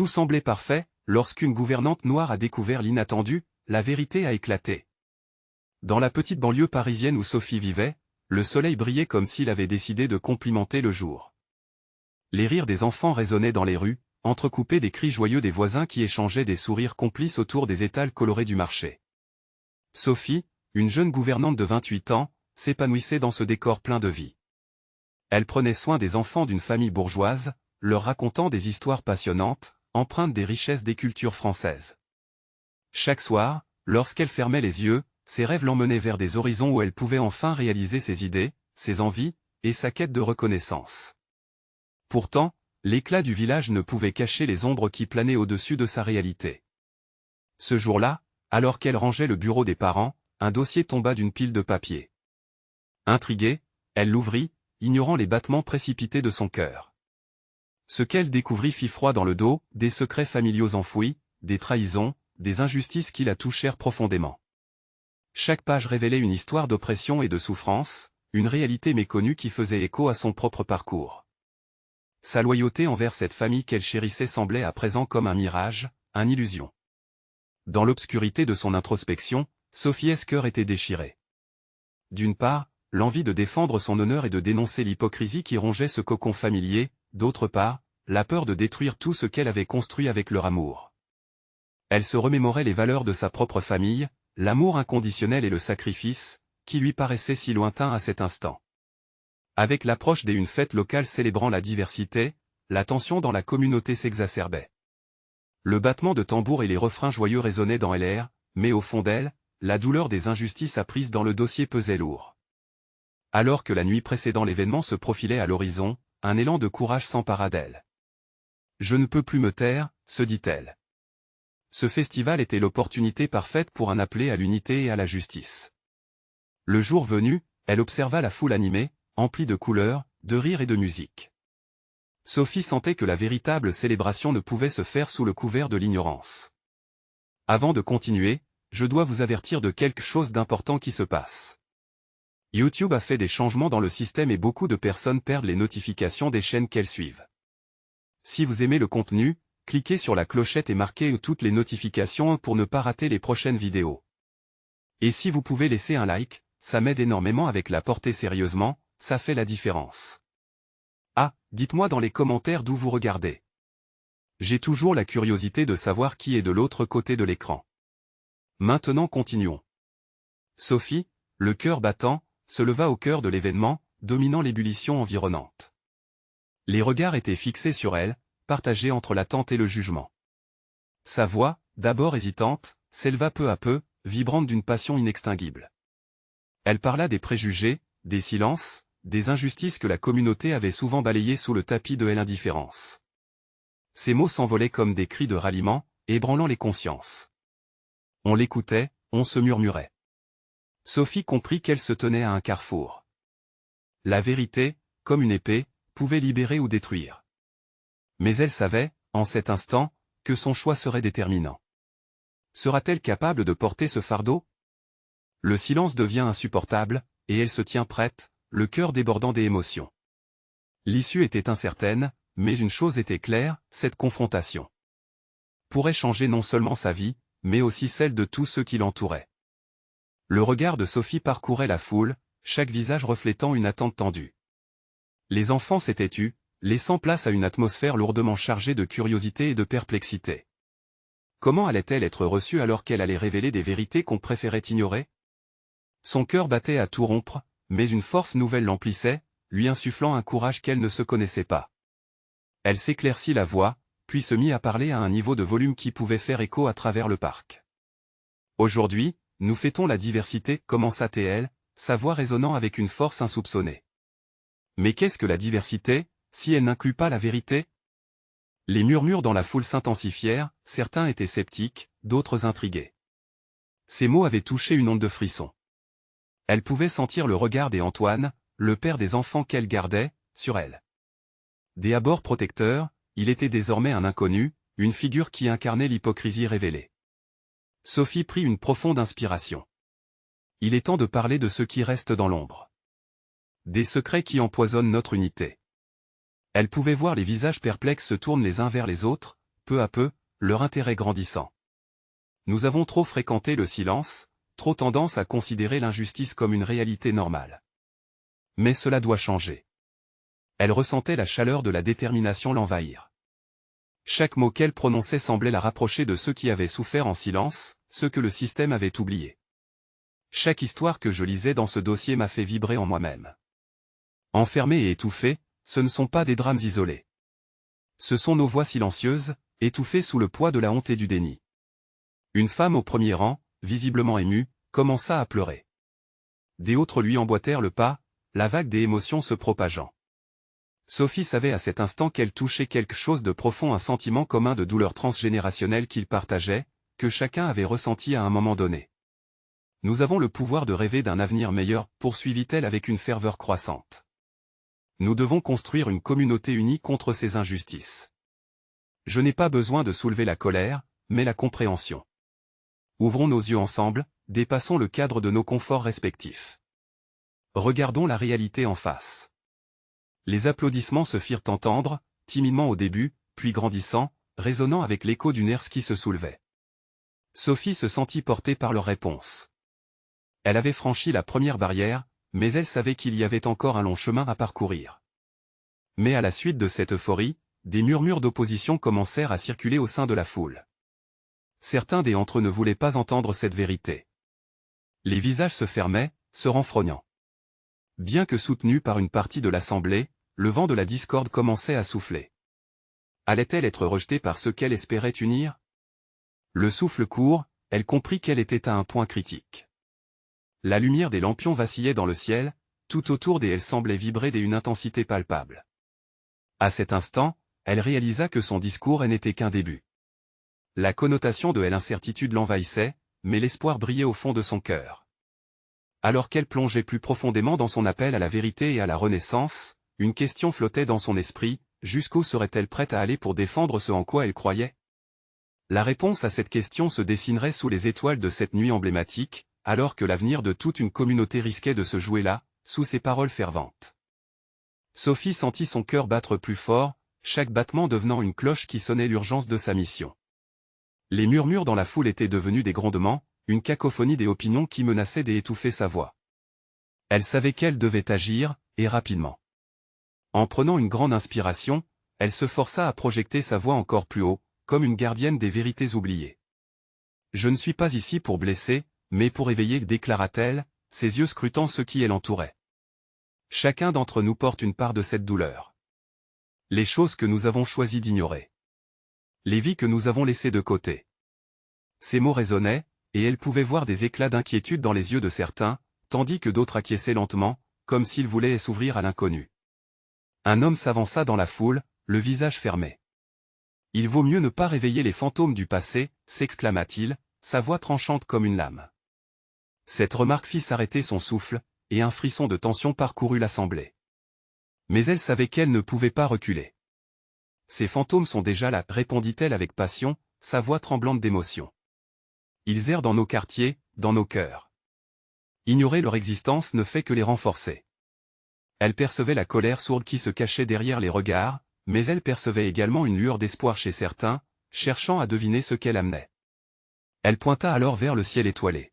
Tout semblait parfait, lorsqu'une gouvernante noire a découvert l'inattendu, la vérité a éclaté. Dans la petite banlieue parisienne où Sophie vivait, le soleil brillait comme s'il avait décidé de complimenter le jour. Les rires des enfants résonnaient dans les rues, entrecoupés des cris joyeux des voisins qui échangeaient des sourires complices autour des étals colorés du marché. Sophie, une jeune gouvernante de 28 ans, s'épanouissait dans ce décor plein de vie. Elle prenait soin des enfants d'une famille bourgeoise, leur racontant des histoires passionnantes, empreintes des richesses des cultures françaises. Chaque soir, lorsqu'elle fermait les yeux, ses rêves l'emmenaient vers des horizons où elle pouvait enfin réaliser ses idées, ses envies, et sa quête de reconnaissance. Pourtant, l'éclat du village ne pouvait cacher les ombres qui planaient au-dessus de sa réalité. Ce jour-là, alors qu'elle rangeait le bureau des parents, un dossier tomba d'une pile de papier. Intriguée, elle l'ouvrit, ignorant les battements précipités de son cœur. Ce qu'elle découvrit fit froid dans le dos, des secrets familiaux enfouis, des trahisons, des injustices qui la touchèrent profondément. Chaque page révélait une histoire d'oppression et de souffrance, une réalité méconnue qui faisait écho à son propre parcours. Sa loyauté envers cette famille qu'elle chérissait semblait à présent comme un mirage, une illusion. Dans l'obscurité de son introspection, Sophie's cœur était déchiré. D'une part, l'envie de défendre son honneur et de dénoncer l'hypocrisie qui rongeait ce cocon familier, d'autre part, la peur de détruire tout ce qu'elle avait construit avec leur amour. Elle se remémorait les valeurs de sa propre famille, l'amour inconditionnel et le sacrifice, qui lui paraissaient si lointains à cet instant. Avec l'approche d'une fête locale célébrant la diversité, la tension dans la communauté s'exacerbait. Le battement de tambour et les refrains joyeux résonnaient dans l'air, mais au fond d'elle, la douleur des injustices apprises dans le dossier pesait lourd. Alors que la nuit précédant l'événement se profilait à l'horizon, un élan de courage s'empara d'elle. « Je ne peux plus me taire », se dit-elle. Ce festival était l'opportunité parfaite pour un appel à l'unité et à la justice. Le jour venu, elle observa la foule animée, emplie de couleurs, de rires et de musique. Sophie sentait que la véritable célébration ne pouvait se faire sous le couvert de l'ignorance. Avant de continuer, je dois vous avertir de quelque chose d'important qui se passe. YouTube a fait des changements dans le système et beaucoup de personnes perdent les notifications des chaînes qu'elles suivent. Si vous aimez le contenu, cliquez sur la clochette et marquez toutes les notifications pour ne pas rater les prochaines vidéos. Et si vous pouvez laisser un like, ça m'aide énormément avec la portée sérieusement, ça fait la différence. Ah, dites-moi dans les commentaires d'où vous regardez. J'ai toujours la curiosité de savoir qui est de l'autre côté de l'écran. Maintenant continuons. Sophie, le cœur battant, se leva au cœur de l'événement, dominant l'ébullition environnante. Les regards étaient fixés sur elle, partagés entre l'attente et le jugement. Sa voix, d'abord hésitante, s'éleva peu à peu, vibrante d'une passion inextinguible. Elle parla des préjugés, des silences, des injustices que la communauté avait souvent balayées sous le tapis de l'indifférence. Ces mots s'envolaient comme des cris de ralliement, ébranlant les consciences. On l'écoutait, on se murmurait. Sophie comprit qu'elle se tenait à un carrefour. La vérité, comme une épée, pouvait libérer ou détruire. Mais elle savait, en cet instant, que son choix serait déterminant. Sera-t-elle capable de porter ce fardeau? Le silence devient insupportable, et elle se tient prête, le cœur débordant des émotions. L'issue était incertaine, mais une chose était claire, cette confrontation pourrait changer non seulement sa vie, mais aussi celle de tous ceux qui l'entouraient. Le regard de Sophie parcourait la foule, chaque visage reflétant une attente tendue. Les enfants s'étaient tus, laissant place à une atmosphère lourdement chargée de curiosité et de perplexité. Comment allait-elle être reçue alors qu'elle allait révéler des vérités qu'on préférait ignorer? Son cœur battait à tout rompre, mais une force nouvelle l'emplissait, lui insufflant un courage qu'elle ne se connaissait pas. Elle s'éclaircit la voix, puis se mit à parler à un niveau de volume qui pouvait faire écho à travers le parc. Aujourd'hui, nous fêtons la diversité, commença-t-elle, sa voix résonnant avec une force insoupçonnée. Mais qu'est-ce que la diversité, si elle n'inclut pas la vérité? Les murmures dans la foule s'intensifièrent, certains étaient sceptiques, d'autres intrigués. Ces mots avaient touché une onde de frisson. Elle pouvait sentir le regard d'Antoine, le père des enfants qu'elle gardait, sur elle. Des abords protecteurs, il était désormais un inconnu, une figure qui incarnait l'hypocrisie révélée. Sophie prit une profonde inspiration. Il est temps de parler de ce qui reste dans l'ombre. Des secrets qui empoisonnent notre unité. Elle pouvait voir les visages perplexes se tourner les uns vers les autres, peu à peu, leur intérêt grandissant. Nous avons trop fréquenté le silence, trop tendance à considérer l'injustice comme une réalité normale. Mais cela doit changer. Elle ressentait la chaleur de la détermination l'envahir. Chaque mot qu'elle prononçait semblait la rapprocher de ceux qui avaient souffert en silence, ceux que le système avait oubliés. Chaque histoire que je lisais dans ce dossier m'a fait vibrer en moi-même. Enfermés et étouffés, ce ne sont pas des drames isolés. Ce sont nos voix silencieuses, étouffées sous le poids de la honte et du déni. Une femme au premier rang, visiblement émue, commença à pleurer. Des autres lui emboîtèrent le pas, la vague des émotions se propageant. Sophie savait à cet instant qu'elle touchait quelque chose de profond, un sentiment commun de douleur transgénérationnelle qu'ils partageaient, que chacun avait ressenti à un moment donné. Nous avons le pouvoir de rêver d'un avenir meilleur, poursuivit-elle avec une ferveur croissante. Nous devons construire une communauté unie contre ces injustices. Je n'ai pas besoin de soulever la colère, mais la compréhension. Ouvrons nos yeux ensemble, dépassons le cadre de nos conforts respectifs. Regardons la réalité en face. Les applaudissements se firent entendre, timidement au début, puis grandissant, résonnant avec l'écho d'une herse qui se soulevait. Sophie se sentit portée par leur réponse. Elle avait franchi la première barrière, mais elle savait qu'il y avait encore un long chemin à parcourir. Mais à la suite de cette euphorie, des murmures d'opposition commencèrent à circuler au sein de la foule. Certains d'entre eux ne voulaient pas entendre cette vérité. Les visages se fermaient, se renfrognant. Bien que soutenu par une partie de l'Assemblée, le vent de la discorde commençait à souffler. Allait-elle être rejetée par ceux qu'elle espérait unir? Le souffle court, elle comprit qu'elle était à un point critique. La lumière des lampions vacillait dans le ciel, tout autour d'elle semblait vibrer d'une intensité palpable. À cet instant, elle réalisa que son discours n'était qu'un début. La connotation de l'incertitude l'envahissait, mais l'espoir brillait au fond de son cœur. Alors qu'elle plongeait plus profondément dans son appel à la vérité et à la renaissance, une question flottait dans son esprit, jusqu'où serait-elle prête à aller pour défendre ce en quoi elle croyait? La réponse à cette question se dessinerait sous les étoiles de cette nuit emblématique, alors que l'avenir de toute une communauté risquait de se jouer là, sous ces paroles ferventes. Sophie sentit son cœur battre plus fort, chaque battement devenant une cloche qui sonnait l'urgence de sa mission. Les murmures dans la foule étaient devenus des grondements, une cacophonie des opinions qui menaçaient d'étouffer sa voix. Elle savait qu'elle devait agir, et rapidement. En prenant une grande inspiration, elle se força à projeter sa voix encore plus haut, comme une gardienne des vérités oubliées. « Je ne suis pas ici pour blesser, mais pour éveiller » déclara-t-elle, ses yeux scrutant ceux qui l'entouraient. Chacun d'entre nous porte une part de cette douleur. Les choses que nous avons choisi d'ignorer. Les vies que nous avons laissées de côté. Ces mots résonnaient, et elle pouvait voir des éclats d'inquiétude dans les yeux de certains, tandis que d'autres acquiesçaient lentement, comme s'ils voulaient s'ouvrir à l'inconnu. Un homme s'avança dans la foule, le visage fermé. « Il vaut mieux ne pas réveiller les fantômes du passé », s'exclama-t-il, sa voix tranchante comme une lame. Cette remarque fit s'arrêter son souffle, et un frisson de tension parcourut l'assemblée. Mais elle savait qu'elle ne pouvait pas reculer. « Ces fantômes sont déjà là », répondit-elle avec passion, sa voix tremblante d'émotion. Ils errent dans nos quartiers, dans nos cœurs. Ignorer leur existence ne fait que les renforcer. Elle percevait la colère sourde qui se cachait derrière les regards, mais elle percevait également une lueur d'espoir chez certains, cherchant à deviner ce qu'elle amenait. Elle pointa alors vers le ciel étoilé.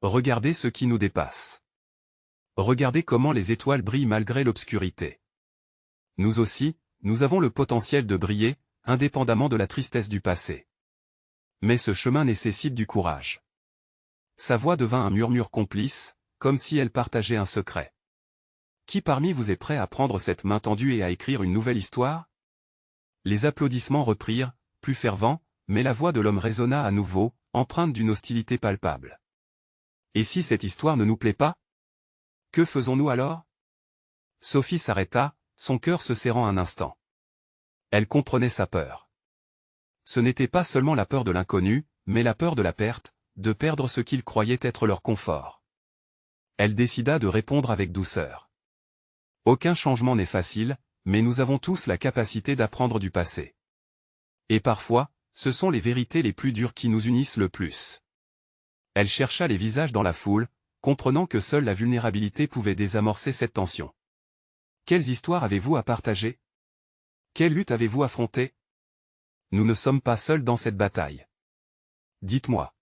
Regardez ce qui nous dépasse. Regardez comment les étoiles brillent malgré l'obscurité. Nous aussi, nous avons le potentiel de briller, indépendamment de la tristesse du passé. Mais ce chemin nécessite du courage. Sa voix devint un murmure complice, comme si elle partageait un secret. Qui parmi vous est prêt à prendre cette main tendue et à écrire une nouvelle histoire? Les applaudissements reprirent, plus fervents, mais la voix de l'homme résonna à nouveau, empreinte d'une hostilité palpable. Et si cette histoire ne nous plaît pas? Que faisons-nous alors? Sophie s'arrêta, son cœur se serrant un instant. Elle comprenait sa peur. Ce n'était pas seulement la peur de l'inconnu, mais la peur de la perte, de perdre ce qu'ils croyaient être leur confort. Elle décida de répondre avec douceur. Aucun changement n'est facile, mais nous avons tous la capacité d'apprendre du passé. Et parfois, ce sont les vérités les plus dures qui nous unissent le plus. Elle chercha les visages dans la foule, comprenant que seule la vulnérabilité pouvait désamorcer cette tension. Quelles histoires avez-vous à partager? Quelle lutte avez-vous affrontée? nous ne sommes pas seuls dans cette bataille. Dites-moi.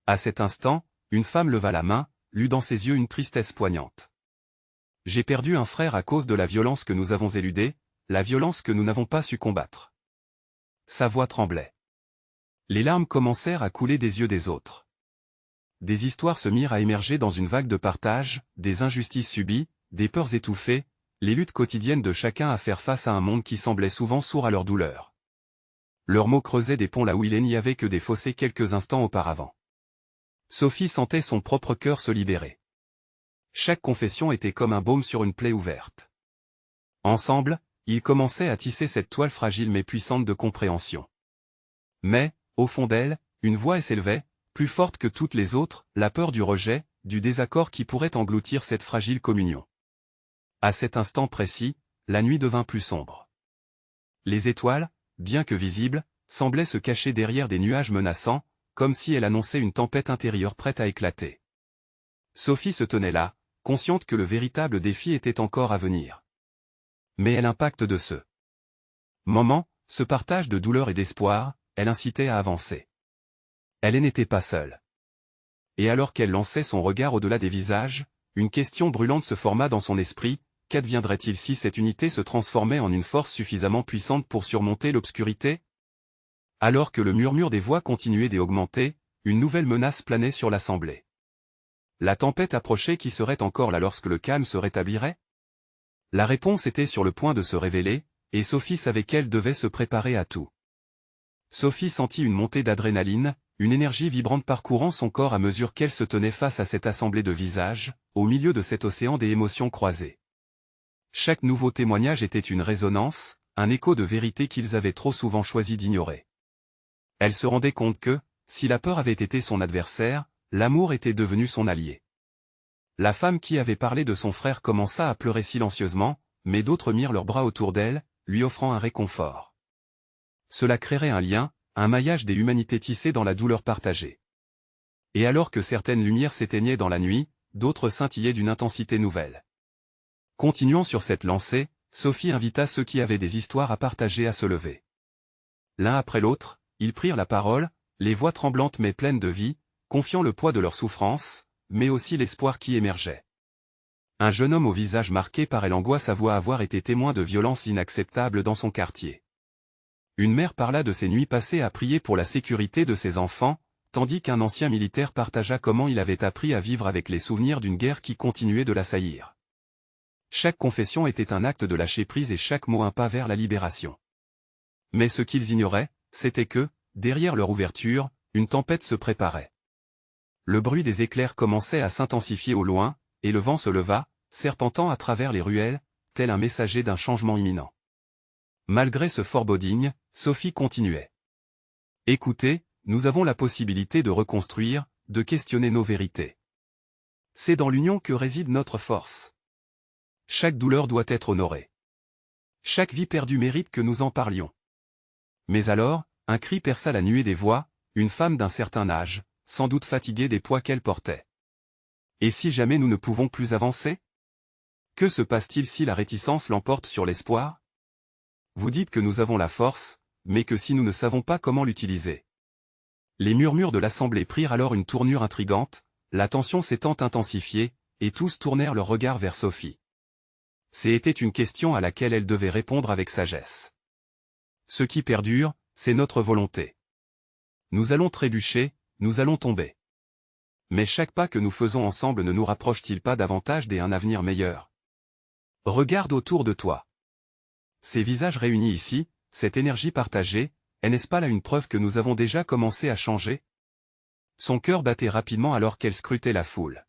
À cet instant, une femme leva la main, lut dans ses yeux une tristesse poignante. J'ai perdu un frère à cause de la violence que nous avons éludée, la violence que nous n'avons pas su combattre. Sa voix tremblait. Les larmes commencèrent à couler des yeux des autres. Des histoires se mirent à émerger dans une vague de partage, des injustices subies, des peurs étouffées, les luttes quotidiennes de chacun à faire face à un monde qui semblait souvent sourd à leur douleur. Leurs mots creusaient des ponts là où il n'y avait que des fossés quelques instants auparavant. Sophie sentait son propre cœur se libérer. Chaque confession était comme un baume sur une plaie ouverte. Ensemble, ils commençaient à tisser cette toile fragile mais puissante de compréhension. Mais, au fond d'elle, une voix s'élevait, plus forte que toutes les autres, la peur du rejet, du désaccord qui pourrait engloutir cette fragile communion. À cet instant précis, la nuit devint plus sombre. Les étoiles, bien que visibles, semblaient se cacher derrière des nuages menaçants, comme si elle annonçait une tempête intérieure prête à éclater. Sophie se tenait là, consciente que le véritable défi était encore à venir. Mais l'impact de ce moment, ce partage de douleur et d'espoir, elle incitait à avancer. Elle n'était pas seule. Et alors qu'elle lançait son regard au-delà des visages, une question brûlante se forma dans son esprit: qu'adviendrait-il si cette unité se transformait en une force suffisamment puissante pour surmonter l'obscurité? Alors que le murmure des voix continuait d'augmenter, une nouvelle menace planait sur l'assemblée. La tempête approchait qui serait encore là lorsque le calme se rétablirait? La réponse était sur le point de se révéler, et Sophie savait qu'elle devait se préparer à tout. Sophie sentit une montée d'adrénaline, une énergie vibrante parcourant son corps à mesure qu'elle se tenait face à cette assemblée de visages, au milieu de cet océan des émotions croisées. Chaque nouveau témoignage était une résonance, un écho de vérité qu'ils avaient trop souvent choisi d'ignorer. Elle se rendait compte que, si la peur avait été son adversaire, l'amour était devenu son allié. La femme qui avait parlé de son frère commença à pleurer silencieusement, mais d'autres mirent leurs bras autour d'elle, lui offrant un réconfort. Cela créerait un lien, un maillage des humanités tissées dans la douleur partagée. Et alors que certaines lumières s'éteignaient dans la nuit, d'autres scintillaient d'une intensité nouvelle. Continuant sur cette lancée, Sophie invita ceux qui avaient des histoires à partager à se lever. L'un après l'autre, ils prirent la parole, les voix tremblantes mais pleines de vie, confiant le poids de leur souffrance, mais aussi l'espoir qui émergeait. Un jeune homme au visage marqué par l'angoisse avoua avoir été témoin de violences inacceptables dans son quartier. Une mère parla de ses nuits passées à prier pour la sécurité de ses enfants, tandis qu'un ancien militaire partagea comment il avait appris à vivre avec les souvenirs d'une guerre qui continuait de l'assaillir. Chaque confession était un acte de lâcher prise et chaque mot un pas vers la libération. Mais ce qu'ils ignoraient, c'était que, derrière leur ouverture, une tempête se préparait. Le bruit des éclairs commençait à s'intensifier au loin, et le vent se leva, serpentant à travers les ruelles, tel un messager d'un changement imminent. Malgré ce foreboding, Sophie continuait. Écoutez, nous avons la possibilité de reconstruire, de questionner nos vérités. C'est dans l'union que réside notre force. Chaque douleur doit être honorée. Chaque vie perdue mérite que nous en parlions. Mais alors, un cri perça la nuée des voix, une femme d'un certain âge, sans doute fatiguée des poids qu'elle portait. Et si jamais nous ne pouvons plus avancer? Que se passe-t-il si la réticence l'emporte sur l'espoir? Vous dites que nous avons la force, mais que si nous ne savons pas comment l'utiliser? Les murmures de l'assemblée prirent alors une tournure intrigante, la tension s'étant intensifiée, et tous tournèrent leur regard vers Sophie. C'était une question à laquelle elle devait répondre avec sagesse. Ce qui perdure, c'est notre volonté. Nous allons trébucher, nous allons tomber. Mais chaque pas que nous faisons ensemble ne nous rapproche-t-il pas davantage d'un avenir meilleur? Regarde autour de toi. Ces visages réunis ici, cette énergie partagée, n'est-ce pas là une preuve que nous avons déjà commencé à changer? Son cœur battait rapidement alors qu'elle scrutait la foule.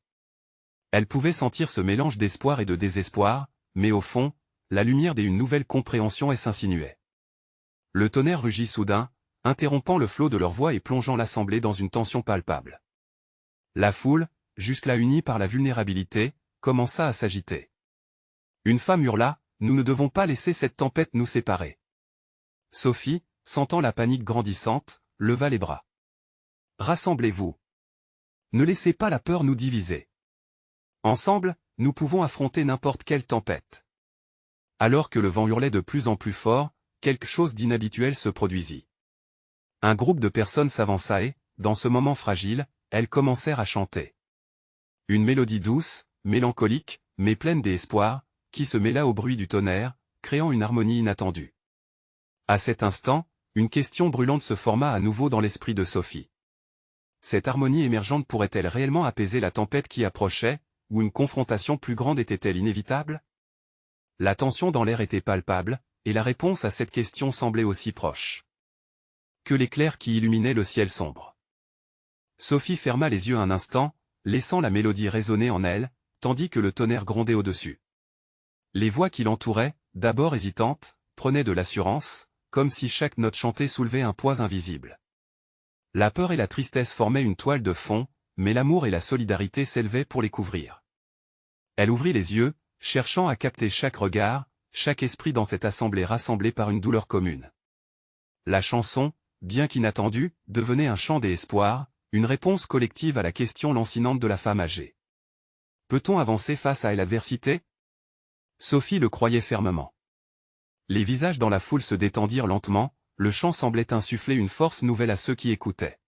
Elle pouvait sentir ce mélange d'espoir et de désespoir, mais au fond, la lumière d'une nouvelle compréhension s'insinuait. Le tonnerre rugit soudain, interrompant le flot de leur voix et plongeant l'assemblée dans une tension palpable. La foule, jusque-là unie par la vulnérabilité, commença à s'agiter. Une femme hurla: « Nous ne devons pas laisser cette tempête nous séparer. » Sophie, sentant la panique grandissante, leva les bras. « Rassemblez-vous. Ne laissez pas la peur nous diviser. Ensemble, nous pouvons affronter n'importe quelle tempête. » Alors que le vent hurlait de plus en plus fort, quelque chose d'inhabituel se produisit. Un groupe de personnes s'avança et, dans ce moment fragile, elles commencèrent à chanter. Une mélodie douce, mélancolique, mais pleine d'espoir, qui se mêla au bruit du tonnerre, créant une harmonie inattendue. À cet instant, une question brûlante se forma à nouveau dans l'esprit de Sophie. Cette harmonie émergente pourrait-elle réellement apaiser la tempête qui approchait, ou une confrontation plus grande était-elle inévitable? La tension dans l'air était palpable, et la réponse à cette question semblait aussi proche que l'éclair qui illuminait le ciel sombre. Sophie ferma les yeux un instant, laissant la mélodie résonner en elle, tandis que le tonnerre grondait au-dessus. Les voix qui l'entouraient, d'abord hésitantes, prenaient de l'assurance, comme si chaque note chantée soulevait un poids invisible. La peur et la tristesse formaient une toile de fond, mais l'amour et la solidarité s'élevaient pour les couvrir. Elle ouvrit les yeux, cherchant à capter chaque regard, chaque esprit dans cette assemblée rassemblée par une douleur commune. La chanson, bien qu'inattendue, devenait un chant d'espoir, une réponse collective à la question lancinante de la femme âgée. Peut-on avancer face à l'adversité? Sophie le croyait fermement. Les visages dans la foule se détendirent lentement, le chant semblait insuffler une force nouvelle à ceux qui écoutaient.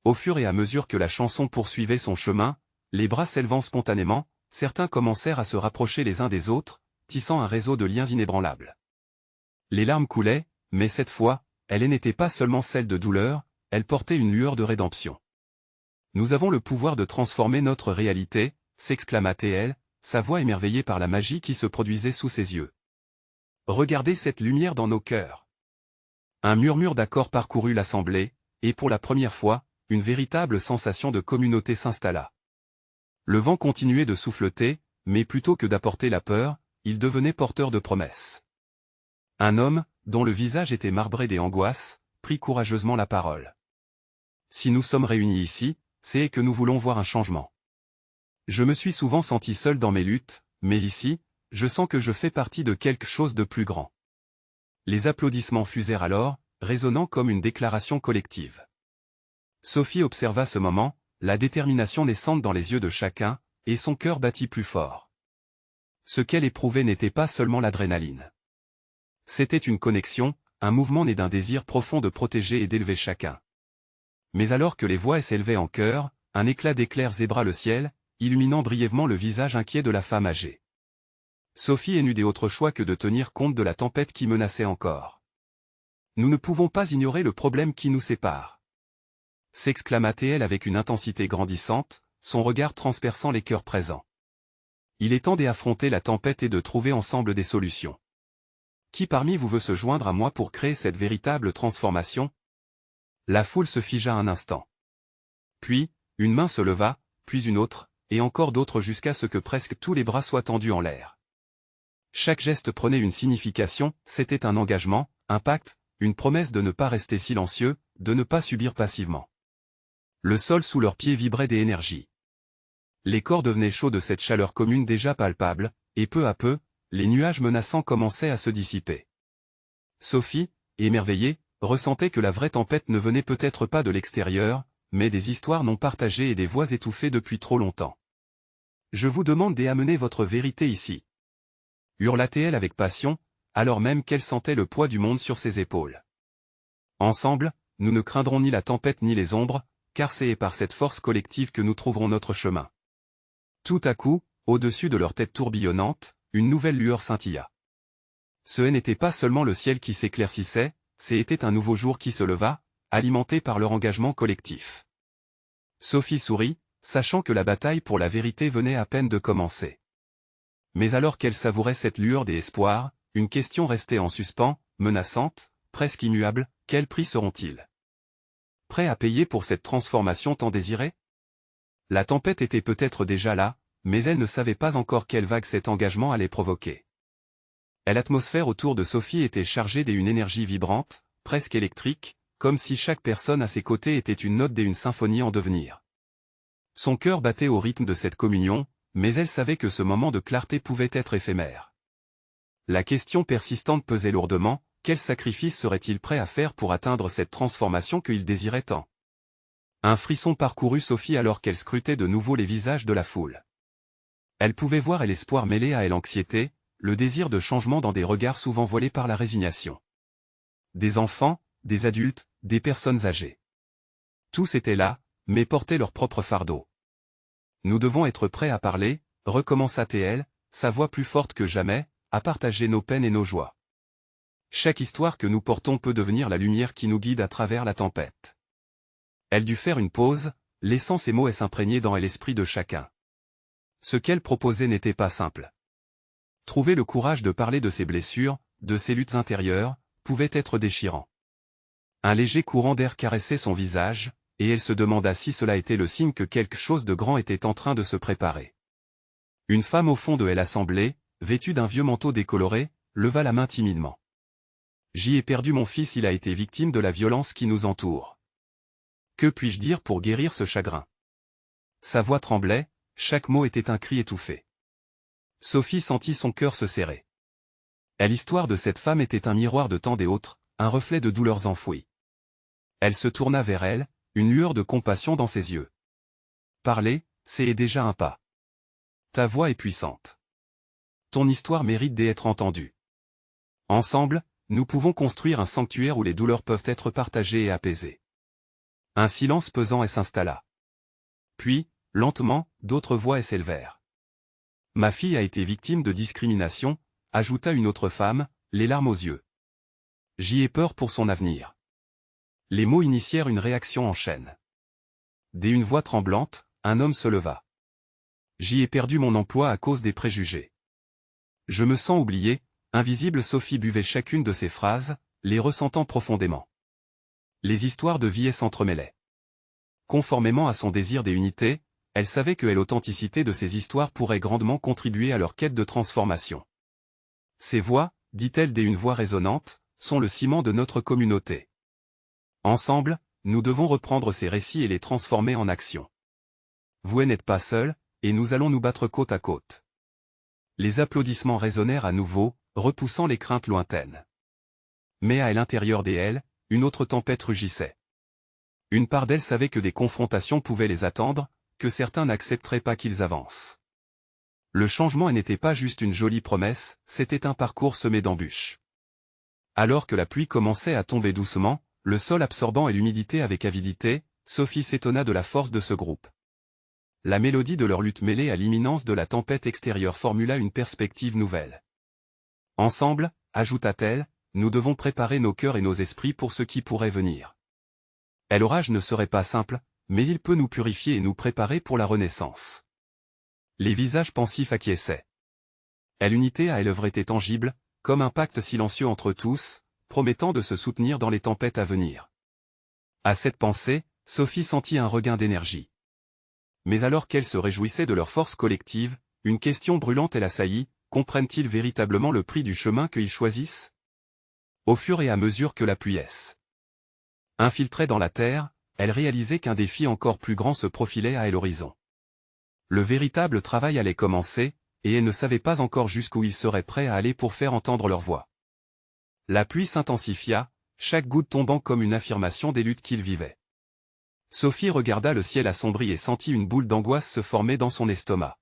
Au fur et à mesure que la chanson poursuivait son chemin, les bras s'élevant spontanément, certains commencèrent à se rapprocher les uns des autres, tissant un réseau de liens inébranlables. Les larmes coulaient, mais cette fois, elles n'étaient pas seulement celles de douleur, elles portaient une lueur de rédemption. Nous avons le pouvoir de transformer notre réalité, s'exclama-t-elle, sa voix émerveillée par la magie qui se produisait sous ses yeux. Regardez cette lumière dans nos cœurs. Un murmure d'accord parcourut l'assemblée, et pour la première fois, une véritable sensation de communauté s'installa. Le vent continuait de souffleter, mais plutôt que d'apporter la peur, il devenait porteur de promesses. Un homme, dont le visage était marbré d'angoisse, prit courageusement la parole. Si nous sommes réunis ici, c'est que nous voulons voir un changement. Je me suis souvent senti seul dans mes luttes, mais ici, je sens que je fais partie de quelque chose de plus grand. Les applaudissements fusèrent alors, résonnant comme une déclaration collective. Sophie observa ce moment, la détermination naissante dans les yeux de chacun, et son cœur battit plus fort. Ce qu'elle éprouvait n'était pas seulement l'adrénaline. C'était une connexion, un mouvement né d'un désir profond de protéger et d'élever chacun. Mais alors que les voix s'élevaient en chœur, un éclat d'éclair zébra le ciel, illuminant brièvement le visage inquiet de la femme âgée. Sophie n'eut d'autre choix que de tenir compte de la tempête qui menaçait encore. Nous ne pouvons pas ignorer le problème qui nous sépare. S'exclama-t-elle avec une intensité grandissante, son regard transperçant les cœurs présents. Il est temps d'affronter la tempête et de trouver ensemble des solutions. Qui parmi vous veut se joindre à moi pour créer cette véritable transformation? La foule se figea un instant. Puis, une main se leva, puis une autre, et encore d'autres jusqu'à ce que presque tous les bras soient tendus en l'air. Chaque geste prenait une signification, c'était un engagement, un pacte, une promesse de ne pas rester silencieux, de ne pas subir passivement. Le sol sous leurs pieds vibrait d'énergie. Les corps devenaient chauds de cette chaleur commune déjà palpable, et peu à peu, les nuages menaçants commençaient à se dissiper. Sophie, émerveillée, ressentait que la vraie tempête ne venait peut-être pas de l'extérieur, mais des histoires non partagées et des voix étouffées depuis trop longtemps. Je vous demande d'amener votre vérité ici. Hurla-t-elle avec passion, alors même qu'elle sentait le poids du monde sur ses épaules. Ensemble, nous ne craindrons ni la tempête ni les ombres, car c'est par cette force collective que nous trouverons notre chemin. Tout à coup, au-dessus de leur tête tourbillonnante, une nouvelle lueur scintilla. Ce n'était pas seulement le ciel qui s'éclaircissait, c'était un nouveau jour qui se leva, alimenté par leur engagement collectif. Sophie sourit, sachant que la bataille pour la vérité venait à peine de commencer. Mais alors qu'elle savourait cette lueur d'espoir, une question restait en suspens, menaçante, presque immuable, quel prix seront-ils prêts à payer pour cette transformation tant désirée? La tempête était peut-être déjà là, mais elle ne savait pas encore quelle vague cet engagement allait provoquer. L'atmosphère autour de Sophie était chargée d'une énergie vibrante, presque électrique, comme si chaque personne à ses côtés était une note d'une symphonie en devenir. Son cœur battait au rythme de cette communion, mais elle savait que ce moment de clarté pouvait être éphémère. La question persistante pesait lourdement, quel sacrifice serait-il prêt à faire pour atteindre cette transformation qu'il désirait tant? Un frisson parcourut Sophie alors qu'elle scrutait de nouveau les visages de la foule. Elle pouvait voir l'espoir mêlé à l'anxiété, le désir de changement dans des regards souvent voilés par la résignation. Des enfants, des adultes, des personnes âgées. Tous étaient là, mais portaient leur propre fardeau. Nous devons être prêts à parler, recommença-t-elle, sa voix plus forte que jamais, à partager nos peines et nos joies. Chaque histoire que nous portons peut devenir la lumière qui nous guide à travers la tempête. Elle dut faire une pause, laissant ses mots s'imprégner dans l'esprit de chacun. Ce qu'elle proposait n'était pas simple. Trouver le courage de parler de ses blessures, de ses luttes intérieures, pouvait être déchirant. Un léger courant d'air caressait son visage, et elle se demanda si cela était le signe que quelque chose de grand était en train de se préparer. Une femme au fond de l'assemblée, vêtue d'un vieux manteau décoloré, leva la main timidement. « J'y ai perdu mon fils, il a été victime de la violence qui nous entoure. Que puis-je dire pour guérir ce chagrin ?» Sa voix tremblait, chaque mot était un cri étouffé. Sophie sentit son cœur se serrer. L'histoire de cette femme était un miroir de tant d'autres, un reflet de douleurs enfouies. Elle se tourna vers elle, une lueur de compassion dans ses yeux. « Parler, c'est déjà un pas. Ta voix est puissante. Ton histoire mérite d'être entendue. Ensemble, nous pouvons construire un sanctuaire où les douleurs peuvent être partagées et apaisées. » Un silence pesant s'installa. Puis, lentement, d'autres voix s'élevèrent. « Ma fille a été victime de discrimination, » ajouta une autre femme, les larmes aux yeux. « J'y ai peur pour son avenir. » Les mots initièrent une réaction en chaîne. Dès une voix tremblante, un homme se leva. « J'y ai perdu mon emploi à cause des préjugés. Je me sens oublié, invisible. » Sophie buvait chacune de ces phrases, les ressentant profondément. Les histoires de vie s'entremêlaient. Conformément à son désir d'unité, elle savait que l'authenticité de ces histoires pourrait grandement contribuer à leur quête de transformation. Ces voix, dit-elle d'une voix résonnante, sont le ciment de notre communauté. Ensemble, nous devons reprendre ces récits et les transformer en action. Vous n'êtes pas seul, et nous allons nous battre côte à côte. Les applaudissements résonnèrent à nouveau, repoussant les craintes lointaines. Mais à l'intérieur d'elle, une autre tempête rugissait. Une part d'elle savait que des confrontations pouvaient les attendre, que certains n'accepteraient pas qu'ils avancent. Le changement n'était pas juste une jolie promesse, c'était un parcours semé d'embûches. Alors que la pluie commençait à tomber doucement, le sol absorbant l'humidité avec avidité, Sophie s'étonna de la force de ce groupe. La mélodie de leur lutte mêlée à l'imminence de la tempête extérieure formula une perspective nouvelle. Ensemble, ajouta-t-elle, nous devons préparer nos cœurs et nos esprits pour ce qui pourrait venir. L'orage ne serait pas simple, mais il peut nous purifier et nous préparer pour la renaissance. Les visages pensifs acquiesçaient. L'unité à l'œuvre était tangible, comme un pacte silencieux entre tous, promettant de se soutenir dans les tempêtes à venir. À cette pensée, Sophie sentit un regain d'énergie. Mais alors qu'elle se réjouissait de leur force collective, une question brûlante l'assaillit, comprennent-ils véritablement le prix du chemin qu'ils choisissent? Au fur et à mesure que la pluie infiltrait dans la terre, elle réalisait qu'un défi encore plus grand se profilait à l'horizon. Le véritable travail allait commencer, et elle ne savait pas encore jusqu'où ils seraient prêts à aller pour faire entendre leur voix. La pluie s'intensifia, chaque goutte tombant comme une affirmation des luttes qu'ils vivaient. Sophie regarda le ciel assombri et sentit une boule d'angoisse se former dans son estomac.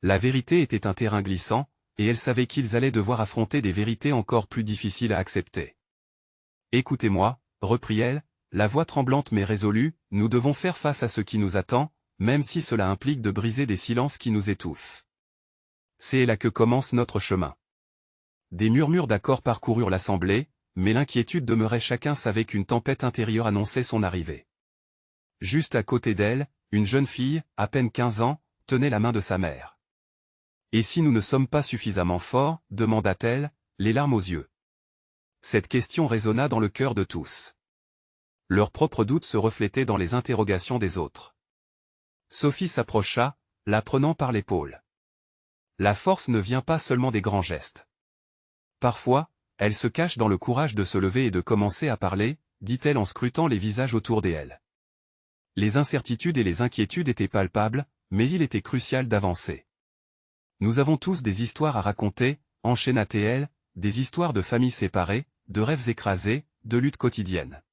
La vérité était un terrain glissant, et elle savait qu'ils allaient devoir affronter des vérités encore plus difficiles à accepter. « Écoutez-moi, reprit-elle, la voix tremblante mais résolue, nous devons faire face à ce qui nous attend, même si cela implique de briser des silences qui nous étouffent. C'est là que commence notre chemin. » Des murmures d'accord parcoururent l'assemblée, mais l'inquiétude demeurait. Chacun savait qu'une tempête intérieure annonçait son arrivée. Juste à côté d'elle, une jeune fille, à peine 15 ans, tenait la main de sa mère. « Et si nous ne sommes pas suffisamment forts ?» demanda-t-elle, les larmes aux yeux. Cette question résonna dans le cœur de tous. Leurs propres doutes se reflétaient dans les interrogations des autres. Sophie s'approcha, la prenant par l'épaule. La force ne vient pas seulement des grands gestes. Parfois, elle se cache dans le courage de se lever et de commencer à parler, dit-elle en scrutant les visages autour d'elle. Les incertitudes et les inquiétudes étaient palpables, mais il était crucial d'avancer. Nous avons tous des histoires à raconter, enchaîna-t-elle, des histoires de familles séparées, de rêves écrasés, de luttes quotidiennes.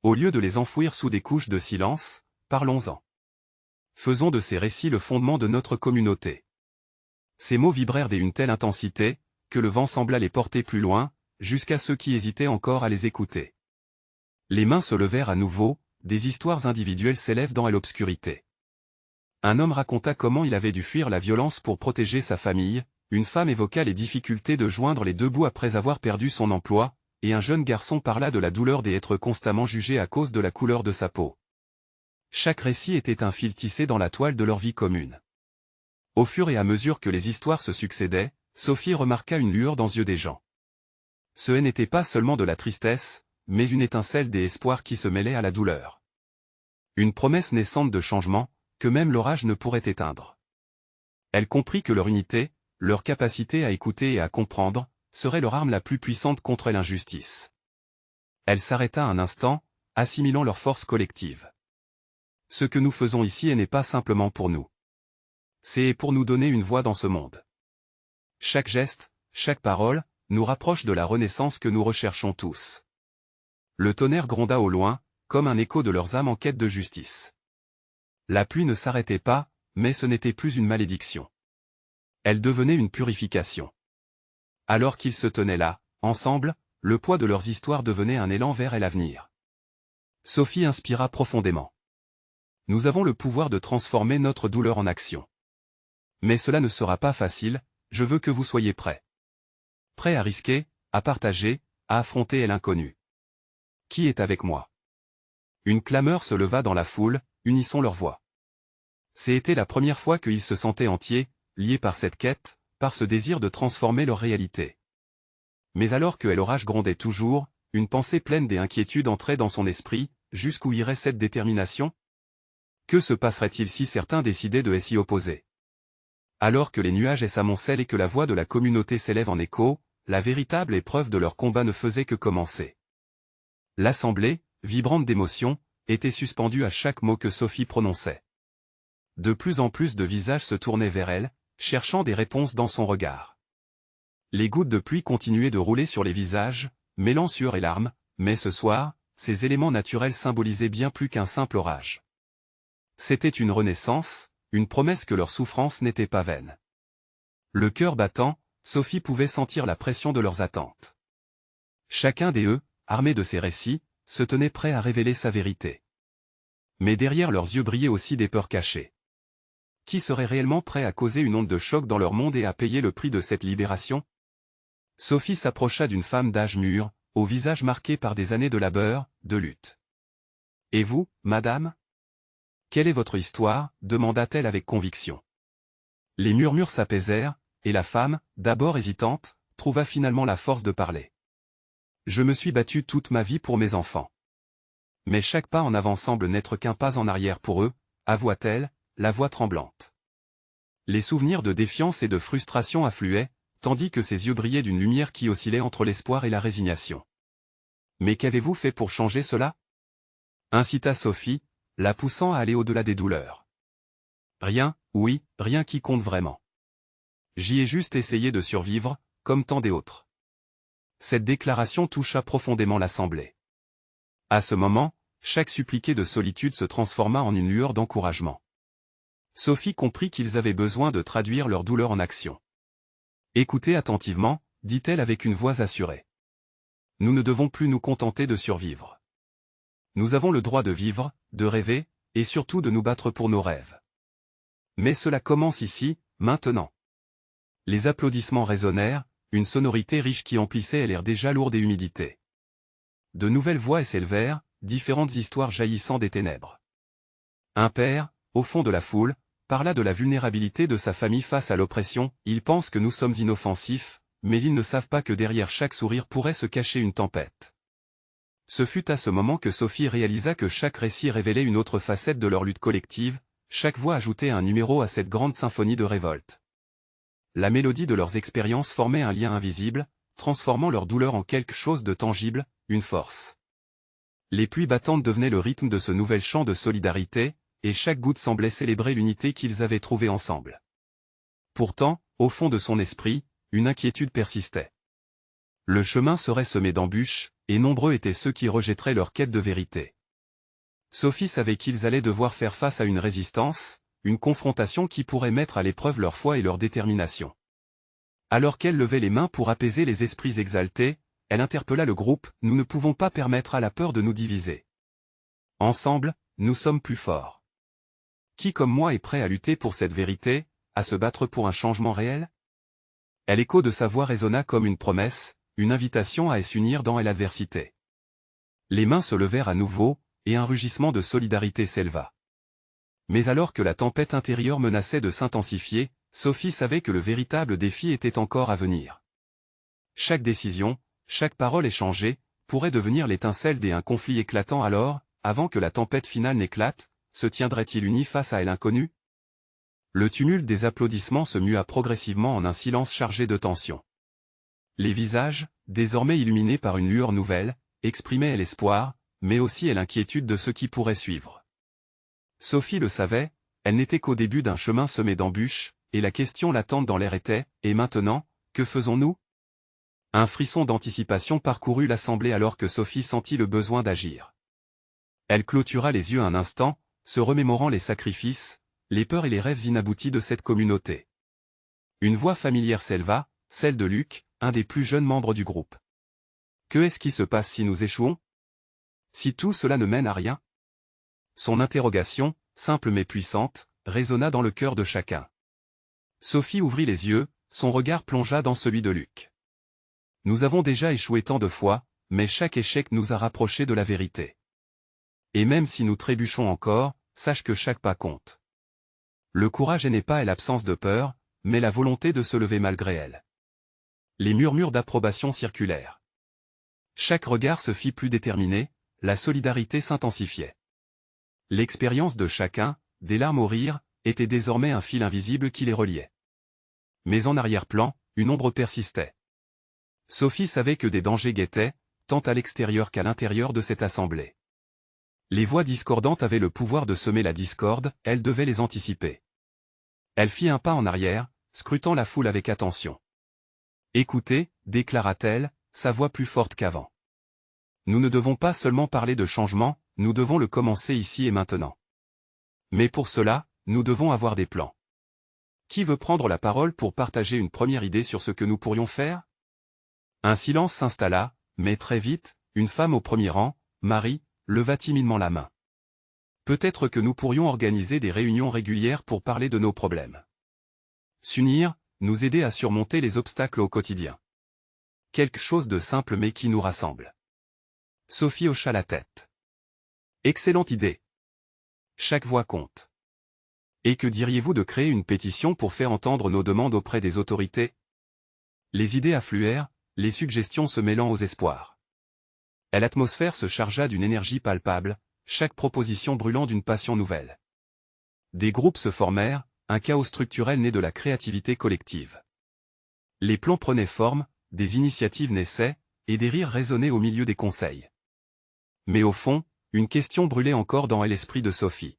Au lieu de les enfouir sous des couches de silence, parlons-en. Faisons de ces récits le fondement de notre communauté. Ces mots vibrèrent d'une telle intensité, que le vent sembla les porter plus loin, jusqu'à ceux qui hésitaient encore à les écouter. Les mains se levèrent à nouveau, des histoires individuelles s'élèvent dans l'obscurité. Un homme raconta comment il avait dû fuir la violence pour protéger sa famille, une femme évoqua les difficultés de joindre les deux bouts après avoir perdu son emploi, et un jeune garçon parla de la douleur d'être constamment jugé à cause de la couleur de sa peau. Chaque récit était un fil tissé dans la toile de leur vie commune. Au fur et à mesure que les histoires se succédaient, Sophie remarqua une lueur dans les yeux des gens. Ce n'était pas seulement de la tristesse, mais une étincelle d'espoir qui se mêlait à la douleur. Une promesse naissante de changement, que même l'orage ne pourrait éteindre. Elle comprit que leur unité, leur capacité à écouter et à comprendre, serait leur arme la plus puissante contre l'injustice. Elle s'arrêta un instant, assimilant leur force collective. Ce que nous faisons ici n'est pas simplement pour nous. C'est pour nous donner une voix dans ce monde. Chaque geste, chaque parole, nous rapproche de la renaissance que nous recherchons tous. Le tonnerre gronda au loin, comme un écho de leurs âmes en quête de justice. La pluie ne s'arrêtait pas, mais ce n'était plus une malédiction. Elle devenait une purification. Alors qu'ils se tenaient là, ensemble, le poids de leurs histoires devenait un élan vers l'avenir. Sophie inspira profondément. Nous avons le pouvoir de transformer notre douleur en action. Mais cela ne sera pas facile, je veux que vous soyez prêts. Prêts à risquer, à partager, à affronter l'inconnu. Qui est avec moi? Une clameur se leva dans la foule, unissant leurs voix. C'était la première fois qu'ils se sentaient entiers, liés par cette quête, par ce désir de transformer leur réalité. Mais alors que l'orage grondait toujours, une pensée pleine d'inquiétude entrait dans son esprit, jusqu'où irait cette détermination? Que se passerait-il si certains décidaient de s'y opposer? Alors que les nuages s'amoncellent et que la voix de la communauté s'élève en écho, la véritable épreuve de leur combat ne faisait que commencer. L'assemblée, vibrante d'émotion, était suspendue à chaque mot que Sophie prononçait. De plus en plus de visages se tournaient vers elle, cherchant des réponses dans son regard. Les gouttes de pluie continuaient de rouler sur les visages, mêlant sueur et larmes, mais ce soir, ces éléments naturels symbolisaient bien plus qu'un simple orage. C'était une renaissance, une promesse que leur souffrance n'était pas vaine. Le cœur battant, Sophie pouvait sentir la pression de leurs attentes. Chacun d'eux, armé de ses récits, se tenait prêt à révéler sa vérité. Mais derrière leurs yeux brillaient aussi des peurs cachées. Qui serait réellement prêt à causer une onde de choc dans leur monde et à payer le prix de cette libération? Sophie s'approcha d'une femme d'âge mûr, au visage marqué par des années de labeur, de lutte. « Et vous, madame? Quelle est votre histoire ?» demanda-t-elle avec conviction. Les murmures s'apaisèrent, et la femme, d'abord hésitante, trouva finalement la force de parler. « Je me suis battue toute ma vie pour mes enfants. Mais chaque pas en avant semble n'être qu'un pas en arrière pour eux, avoua-t-elle, la voix tremblante. Les souvenirs de défiance et de frustration affluaient, tandis que ses yeux brillaient d'une lumière qui oscillait entre l'espoir et la résignation. « Mais qu'avez-vous fait pour changer cela ?» incita Sophie, la poussant à aller au-delà des douleurs. « Rien, oui, rien qui compte vraiment. J'y ai juste essayé de survivre, comme tant d'autres. » Cette déclaration toucha profondément l'assemblée. À ce moment, chaque suppliqué de solitude se transforma en une lueur d'encouragement. Sophie comprit qu'ils avaient besoin de traduire leur douleur en action. « Écoutez attentivement, dit-elle avec une voix assurée. Nous ne devons plus nous contenter de survivre. Nous avons le droit de vivre, de rêver, et surtout de nous battre pour nos rêves. Mais cela commence ici, maintenant. » Les applaudissements résonnèrent, une sonorité riche qui emplissait l'air déjà lourde et humidité. De nouvelles voix s'élevèrent, différentes histoires jaillissant des ténèbres. Un père, au fond de la foule, parla de la vulnérabilité de sa famille face à l'oppression. Ils pensent que nous sommes inoffensifs, mais ils ne savent pas que derrière chaque sourire pourrait se cacher une tempête. Ce fut à ce moment que Sophie réalisa que chaque récit révélait une autre facette de leur lutte collective, chaque voix ajoutait un numéro à cette grande symphonie de révolte. La mélodie de leurs expériences formait un lien invisible, transformant leur douleur en quelque chose de tangible, une force. Les pluies battantes devenaient le rythme de ce nouvel chant de solidarité, et chaque goutte semblait célébrer l'unité qu'ils avaient trouvée ensemble. Pourtant, au fond de son esprit, une inquiétude persistait. Le chemin serait semé d'embûches, et nombreux étaient ceux qui rejetteraient leur quête de vérité. Sophie savait qu'ils allaient devoir faire face à une résistance, une confrontation qui pourrait mettre à l'épreuve leur foi et leur détermination. Alors qu'elle levait les mains pour apaiser les esprits exaltés, elle interpella le groupe, nous ne pouvons pas permettre à la peur de nous diviser. Ensemble, nous sommes plus forts. Qui comme moi est prêt à lutter pour cette vérité, à se battre pour un changement réel? L'écho de sa voix résonna comme une promesse, une invitation à s'unir dans l'adversité. Les mains se levèrent à nouveau, et un rugissement de solidarité s'éleva. Mais alors que la tempête intérieure menaçait de s'intensifier, Sophie savait que le véritable défi était encore à venir. Chaque décision, chaque parole échangée, pourrait devenir l'étincelle d'un conflit éclatant alors, avant que la tempête finale n'éclate, se tiendrait-il uni face à l'inconnu? Le tumulte des applaudissements se mua progressivement en un silence chargé de tension. Les visages, désormais illuminés par une lueur nouvelle, exprimaient l'espoir, mais aussi l'inquiétude de ce qui pourrait suivre. Sophie le savait, elle n'était qu'au début d'un chemin semé d'embûches, et la question latente dans l'air était, et maintenant, que faisons-nous? Un frisson d'anticipation parcourut l'assemblée alors que Sophie sentit le besoin d'agir. Elle clôtura les yeux un instant, se remémorant les sacrifices, les peurs et les rêves inaboutis de cette communauté. Une voix familière s'éleva, celle de Luc, un des plus jeunes membres du groupe. Que est-ce qui se passe si nous échouons? Si tout cela ne mène à rien? Son interrogation, simple mais puissante, résonna dans le cœur de chacun. Sophie ouvrit les yeux, son regard plongea dans celui de Luc. Nous avons déjà échoué tant de fois, mais chaque échec nous a rapprochés de la vérité. Et même si nous trébuchons encore, sache que chaque pas compte. Le courage n'est pas l'absence de peur, mais la volonté de se lever malgré elle. Les murmures d'approbation circulèrent. Chaque regard se fit plus déterminé, la solidarité s'intensifiait. L'expérience de chacun, des larmes au rire, était désormais un fil invisible qui les reliait. Mais en arrière-plan, une ombre persistait. Sophie savait que des dangers guettaient, tant à l'extérieur qu'à l'intérieur de cette assemblée. Les voix discordantes avaient le pouvoir de semer la discorde, elle devait les anticiper. Elle fit un pas en arrière, scrutant la foule avec attention. « Écoutez, déclara-t-elle, sa voix plus forte qu'avant. Nous ne devons pas seulement parler de changement, nous devons le commencer ici et maintenant. Mais pour cela, nous devons avoir des plans. Qui veut prendre la parole pour partager une première idée sur ce que nous pourrions faire? » Un silence s'installa, mais très vite, une femme au premier rang, Marie, leva timidement la main. Peut-être que nous pourrions organiser des réunions régulières pour parler de nos problèmes. S'unir, nous aider à surmonter les obstacles au quotidien. Quelque chose de simple mais qui nous rassemble. Sophie hocha la tête. Excellente idée. Chaque voix compte. Et que diriez-vous de créer une pétition pour faire entendre nos demandes auprès des autorités? Les idées affluèrent, les suggestions se mêlant aux espoirs. L'atmosphère se chargea d'une énergie palpable, chaque proposition brûlant d'une passion nouvelle. Des groupes se formèrent, un chaos structurel né de la créativité collective. Les plans prenaient forme, des initiatives naissaient, et des rires résonnaient au milieu des conseils. Mais au fond, une question brûlait encore dans l'esprit de Sophie.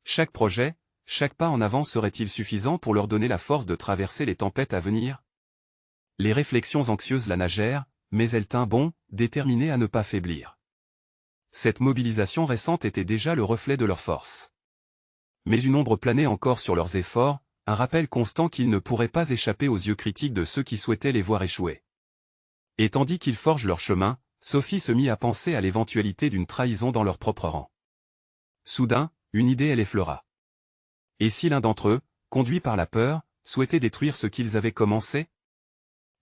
Chaque projet, chaque pas en avant serait-il suffisant pour leur donner la force de traverser les tempêtes à venir? Les réflexions anxieuses la nagèrent, mais elle tint bon, déterminée à ne pas faiblir. Cette mobilisation récente était déjà le reflet de leur force. Mais une ombre planait encore sur leurs efforts, un rappel constant qu'ils ne pourraient pas échapper aux yeux critiques de ceux qui souhaitaient les voir échouer. Et tandis qu'ils forgent leur chemin, Sophie se mit à penser à l'éventualité d'une trahison dans leur propre rang. Soudain, une idée l'effleura. Et si l'un d'entre eux, conduit par la peur, souhaitait détruire ce qu'ils avaient commencé?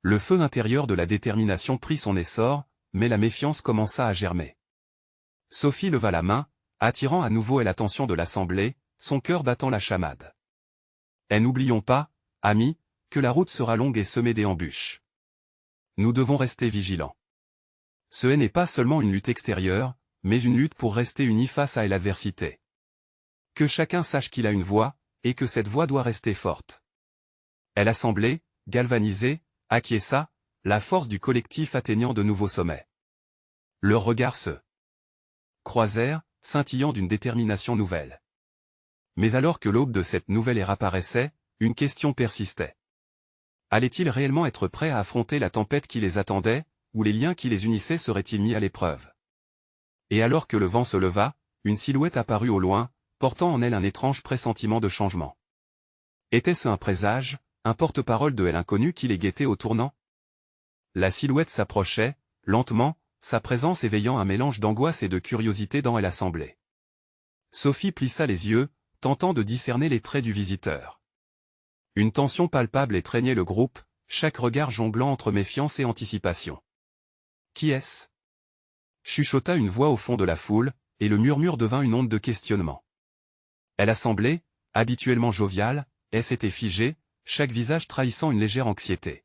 Le feu intérieur de la détermination prit son essor, mais la méfiance commença à germer. Sophie leva la main, attirant à nouveau l'attention de l'assemblée, son cœur battant la chamade. Et n'oublions pas, amis, que la route sera longue et semée d'embûches. Nous devons rester vigilants. Ce n'est pas seulement une lutte extérieure, mais une lutte pour rester unis face à l'adversité. Que chacun sache qu'il a une voix, et que cette voix doit rester forte. L'assemblée, galvanisée, acquiesça, la force du collectif atteignant de nouveaux sommets. Leurs regards se croisèrent, scintillant d'une détermination nouvelle. Mais alors que l'aube de cette nouvelle ère apparaissait, une question persistait. Allaient-ils réellement être prêts à affronter la tempête qui les attendait, ou les liens qui les unissaient seraient-ils mis à l'épreuve? Et alors que le vent se leva, une silhouette apparut au loin, portant en elle un étrange pressentiment de changement. Était-ce un présage, un porte-parole de l'inconnu qui les guettait au tournant? La silhouette s'approchait, lentement, sa présence éveillant un mélange d'angoisse et de curiosité dans l'assemblée. Sophie plissa les yeux, tentant de discerner les traits du visiteur. Une tension palpable étreignait le groupe, chaque regard jonglant entre méfiance et anticipation. « Qui est-ce » chuchota une voix au fond de la foule, et le murmure devint une onde de questionnement. L'assemblée, habituellement joviale, s'était figée, chaque visage trahissant une légère anxiété.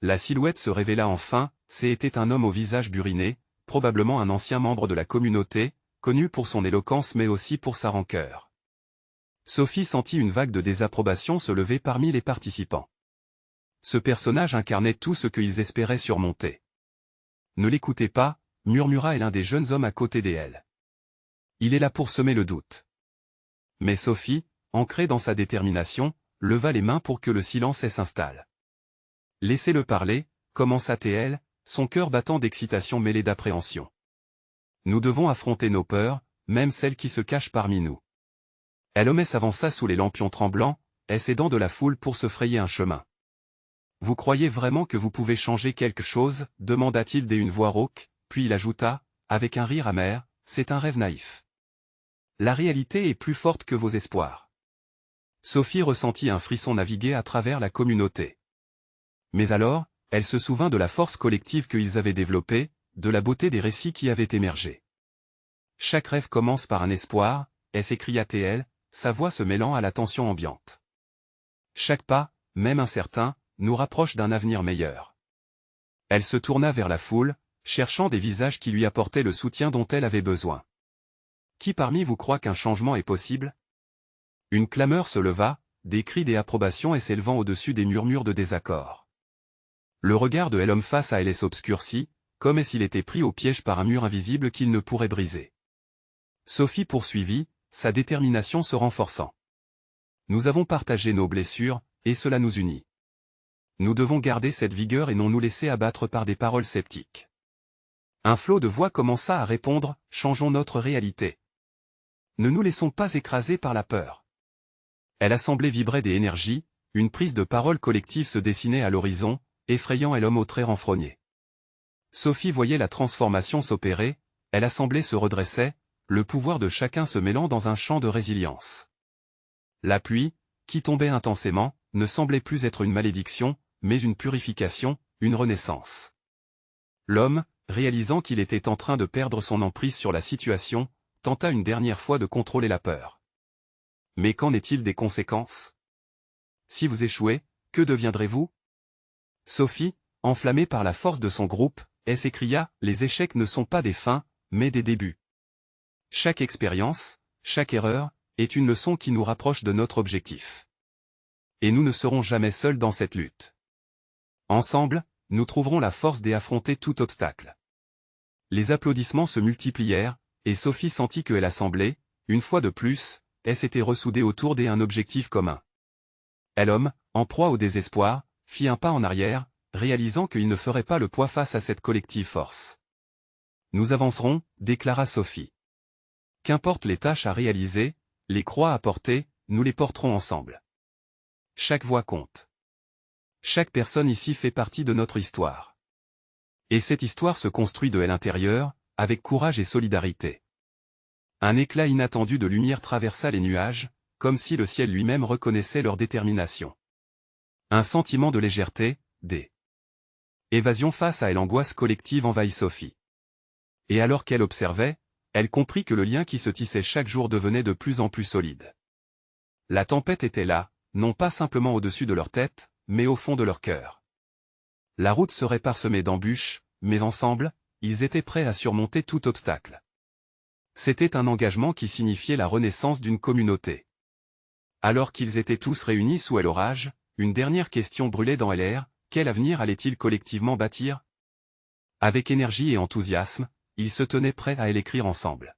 La silhouette se révéla enfin, c'était un homme au visage buriné, probablement un ancien membre de la communauté, connu pour son éloquence mais aussi pour sa rancœur. Sophie sentit une vague de désapprobation se lever parmi les participants. Ce personnage incarnait tout ce qu'ils espéraient surmonter. « Ne l'écoutez pas », murmura l'un des jeunes hommes à côté d'elle. « Il est là pour semer le doute. » Mais Sophie, ancrée dans sa détermination, leva les mains pour que le silence s'installe. « Laissez-le parler », commença-t-elle, son cœur battant d'excitation mêlée d'appréhension. « Nous devons affronter nos peurs, même celles qui se cachent parmi nous. » L'homme s'avança sous les lampions tremblants, s'aidant de la foule pour se frayer un chemin. « Vous croyez vraiment que vous pouvez changer quelque chose » demanda-t-il d'une voix rauque, puis il ajouta, avec un rire amer, « C'est un rêve naïf. La réalité est plus forte que vos espoirs. » Sophie ressentit un frisson naviguer à travers la communauté. Mais alors, elle se souvint de la force collective qu'ils avaient développée, de la beauté des récits qui avaient émergé. « Chaque rêve commence par un espoir », s'écria-t-elle, sa voix se mêlant à la tension ambiante. « Chaque pas, même incertain, nous rapproche d'un avenir meilleur. » Elle se tourna vers la foule, cherchant des visages qui lui apportaient le soutien dont elle avait besoin. « Qui parmi vous croit qu'un changement est possible ?» Une clameur se leva, des cris d'approbation s'élevant au-dessus des murmures de désaccord. Le regard de l'homme face à elle s'obscurcit, comme s'il était pris au piège par un mur invisible qu'il ne pourrait briser. Sophie poursuivit, sa détermination se renforçant. « Nous avons partagé nos blessures, et cela nous unit. Nous devons garder cette vigueur et non nous laisser abattre par des paroles sceptiques. » Un flot de voix commença à répondre, « Changeons notre réalité. Ne nous laissons pas écraser par la peur. » L'assemblée vibrait des énergies, une prise de parole collective se dessinait à l'horizon, effrayant l'homme au trait renfrogné. Sophie voyait la transformation s'opérer, l'assemblée se redressait, le pouvoir de chacun se mêlant dans un champ de résilience. La pluie, qui tombait intensément, ne semblait plus être une malédiction, mais une purification, une renaissance. L'homme, réalisant qu'il était en train de perdre son emprise sur la situation, tenta une dernière fois de contrôler la peur. Mais qu'en est-il des conséquences? Si vous échouez, que deviendrez-vous? Sophie, enflammée par la force de son groupe, s'écria, « Les échecs ne sont pas des fins, mais des débuts. Chaque expérience, chaque erreur, est une leçon qui nous rapproche de notre objectif. Et nous ne serons jamais seuls dans cette lutte. Ensemble, nous trouverons la force d'affronter tout obstacle. » Les applaudissements se multiplièrent, et Sophie sentit que l'assemblée, une fois de plus, s'était ressoudée autour d'un objectif commun. L'homme, en proie au désespoir, fit un pas en arrière, réalisant qu'il ne ferait pas le poids face à cette collective force. « Nous avancerons, » déclara Sophie. « Qu'importe les tâches à réaliser, les croix à porter, nous les porterons ensemble. Chaque voix compte. Chaque personne ici fait partie de notre histoire. Et cette histoire se construit de l'intérieur, avec courage et solidarité. » Un éclat inattendu de lumière traversa les nuages, comme si le ciel lui-même reconnaissait leur détermination. Un sentiment de légèreté, d'évasion face à l'angoisse collective envahit Sophie. Et alors qu'elle observait, elle comprit que le lien qui se tissait chaque jour devenait de plus en plus solide. La tempête était là, non pas simplement au-dessus de leur tête, mais au fond de leur cœur. La route serait parsemée d'embûches, mais ensemble, ils étaient prêts à surmonter tout obstacle. C'était un engagement qui signifiait la renaissance d'une communauté. Alors qu'ils étaient tous réunis sous l'orage, une dernière question brûlait dans l'air, quel avenir allaient-ils collectivement bâtir? Avec énergie et enthousiasme, ils se tenaient prêts à l'écrire ensemble.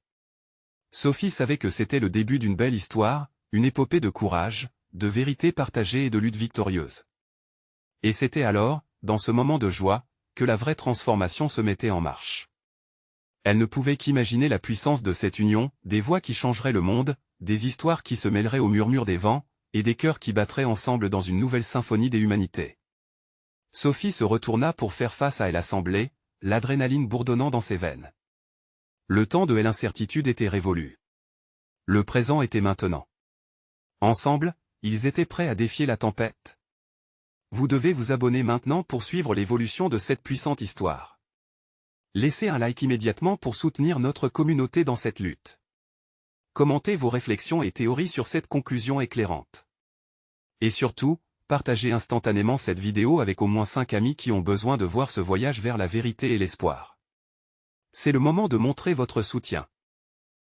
Sophie savait que c'était le début d'une belle histoire, une épopée de courage, de vérité partagée et de lutte victorieuse. Et c'était alors, dans ce moment de joie, que la vraie transformation se mettait en marche. Elle ne pouvait qu'imaginer la puissance de cette union, des voix qui changeraient le monde, des histoires qui se mêleraient au murmure des vents, et des cœurs qui battraient ensemble dans une nouvelle symphonie des humanités. Sophie se retourna pour faire face à l'Assemblée, l'adrénaline bourdonnant dans ses veines. Le temps de l'incertitude était révolu. Le présent était maintenant. Ensemble, ils étaient prêts à défier la tempête. Vous devez vous abonner maintenant pour suivre l'évolution de cette puissante histoire. Laissez un like immédiatement pour soutenir notre communauté dans cette lutte. Commentez vos réflexions et théories sur cette conclusion éclairante. Et surtout, partagez instantanément cette vidéo avec au moins 5 amis qui ont besoin de voir ce voyage vers la vérité et l'espoir. C'est le moment de montrer votre soutien.